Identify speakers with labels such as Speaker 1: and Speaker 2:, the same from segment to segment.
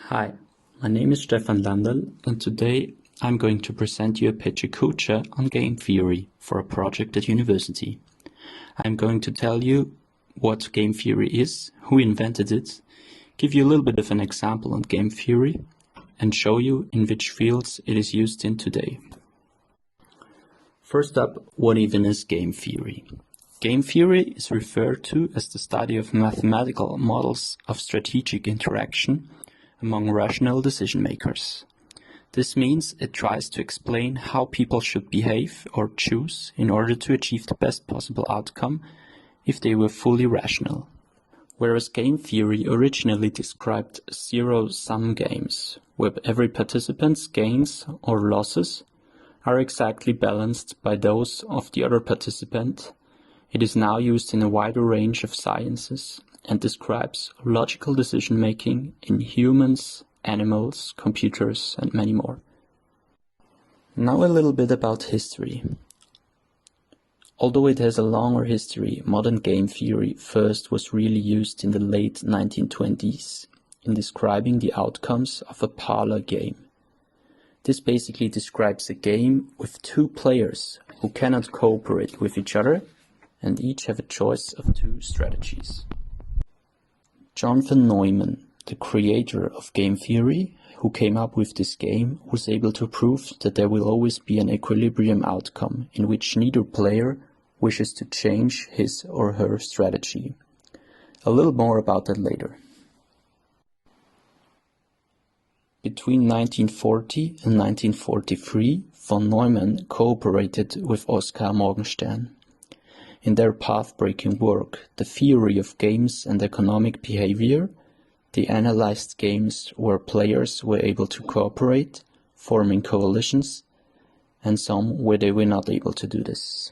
Speaker 1: Hi, my name is Stefan Landl, and today I'm going to present you a Pecha Kucha on game theory for a project at university. I'm going to tell you what game theory is, who invented it, give you a little bit of an example on game theory, and show you in which fields it is used in today. First up, what even is game theory? Game theory is referred to as the study of mathematical models of strategic interaction among rational decision makers. This means it tries to explain how people should behave or choose in order to achieve the best possible outcome if they were fully rational. Whereas game theory originally described zero-sum games, where every participant's gains or losses are exactly balanced by those of the other participant, it is now used in a wider range of sciences and describes logical decision-making in humans, animals, computers, and many more. Now a little bit about history. Although it has a longer history, modern game theory first was really used in the late 1920s in describing the outcomes of a parlor game. This basically describes a game with two players who cannot cooperate with each other and each have a choice of two strategies. Jonathan Neumann, the creator of game theory, who came up with this game, was able to prove that there will always be an equilibrium outcome in which neither player wishes to change his or her strategy. A little more about that later. Between 1940 and 1943, von Neumann cooperated with Oskar Morgenstern. In their path-breaking work, The Theory of Games and Economic Behavior, they analyzed games where players were able to cooperate, forming coalitions, and some where they were not able to do this.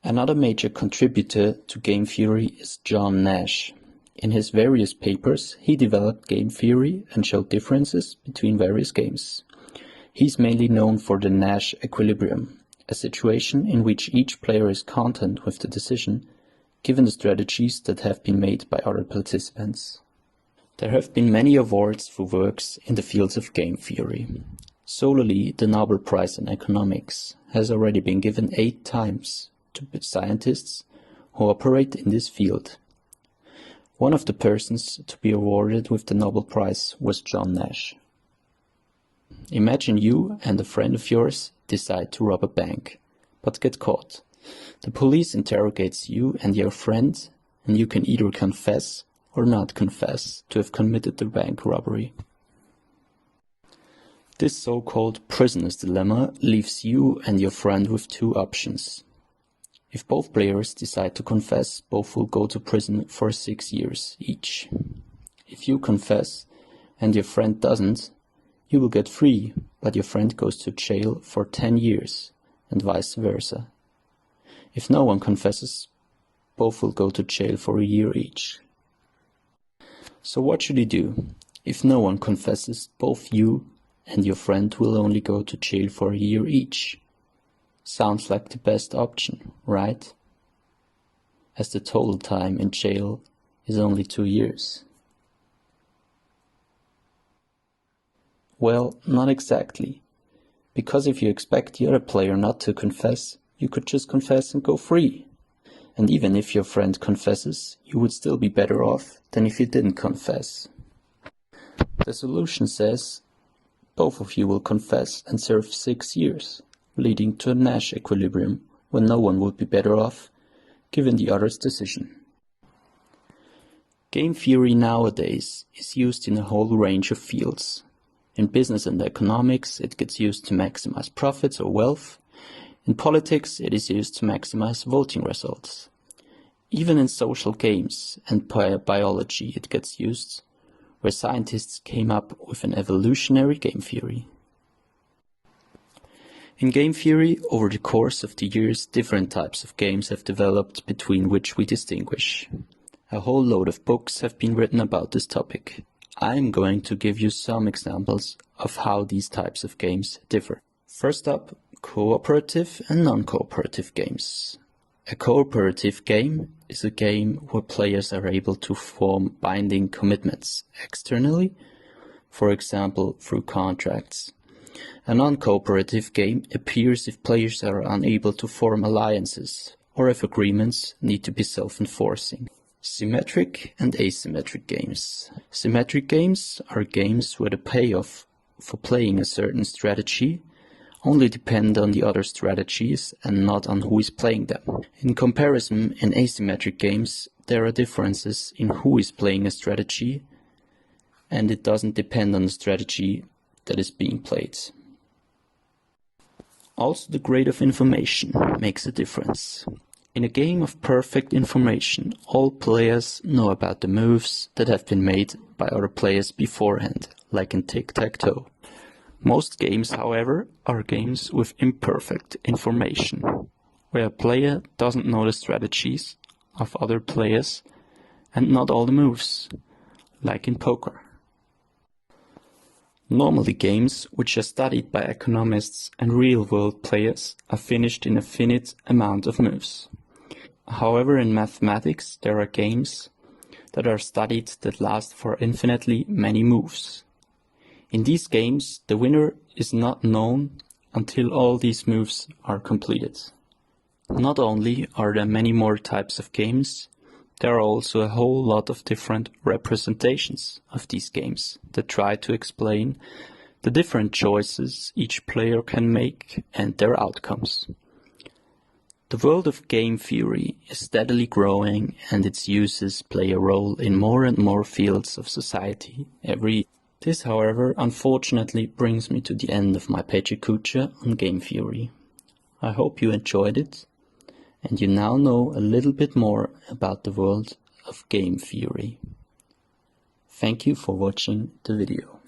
Speaker 1: Another major contributor to game theory is John Nash. In his various papers, he developed game theory and showed differences between various games. He's mainly known for the Nash equilibrium, a situation in which each player is content with the decision, given the strategies that have been made by other participants. There have been many awards for works in the fields of game theory. Solely, the Nobel Prize in Economics has already been given 8 times to scientists who operate in this field. One of the persons to be awarded with the Nobel Prize was John Nash. Imagine you and a friend of yours decide to rob a bank, but get caught. The police interrogates you and your friend, and you can either confess or not confess to have committed the bank robbery. This so-called prisoner's dilemma leaves you and your friend with 2 options. If both players decide to confess, both will go to prison for 6 years each. If you confess and your friend doesn't, you will get free, but your friend goes to jail for 10 years, and vice versa. If no one confesses, both will go to jail for a year each. So what should you do? If no one confesses, both you and your friend will only go to jail for a year each. Sounds like the best option, right? As the total time in jail is only 2 years. Well, not exactly. Because if you expect the other player not to confess, you could just confess and go free. And even if your friend confesses, you would still be better off than if you didn't confess. The solution says both of you will confess and serve 6 years, leading to a Nash equilibrium when no one would be better off given the other's decision. Game theory nowadays is used in a whole range of fields. In business and economics, it gets used to maximize profits or wealth. In politics, it is used to maximize voting results. Even in social games and biology, it gets used, where scientists came up with an evolutionary game theory. In game theory, over the course of the years, different types of games have developed between which we distinguish. A whole load of books have been written about this topic. I'm going to give you some examples of how these types of games differ. First up, cooperative and non-cooperative games. A cooperative game is a game where players are able to form binding commitments externally, for example through contracts. A non-cooperative game appears if players are unable to form alliances or if agreements need to be self-enforcing. Symmetric and asymmetric games. Symmetric games are games where the payoff for playing a certain strategy only depend on the other strategies and not on who is playing them. In comparison, in asymmetric games, there are differences in who is playing a strategy, and it doesn't depend on the strategy that is being played. Also, the grade of information makes a difference. In a game of perfect information, all players know about the moves that have been made by other players beforehand, like in tic-tac-toe. Most games, however, are games with imperfect information, where a player doesn't know the strategies of other players and not all the moves, like in poker. Normally games which are studied by economists and real-world players are finished in a finite amount of moves. However, in mathematics there are games that are studied that last for infinitely many moves. In these games, the winner is not known until all these moves are completed. Not only are there many more types of games, there are also a whole lot of different representations of these games that try to explain the different choices each player can make and their outcomes. The world of game theory is steadily growing, and its uses play a role in more and more fields of society every year. This, however, unfortunately brings me to the end of my Pecha Kucha on game theory. I hope you enjoyed it, and you now know a little bit more about the world of game theory. Thank you for watching the video.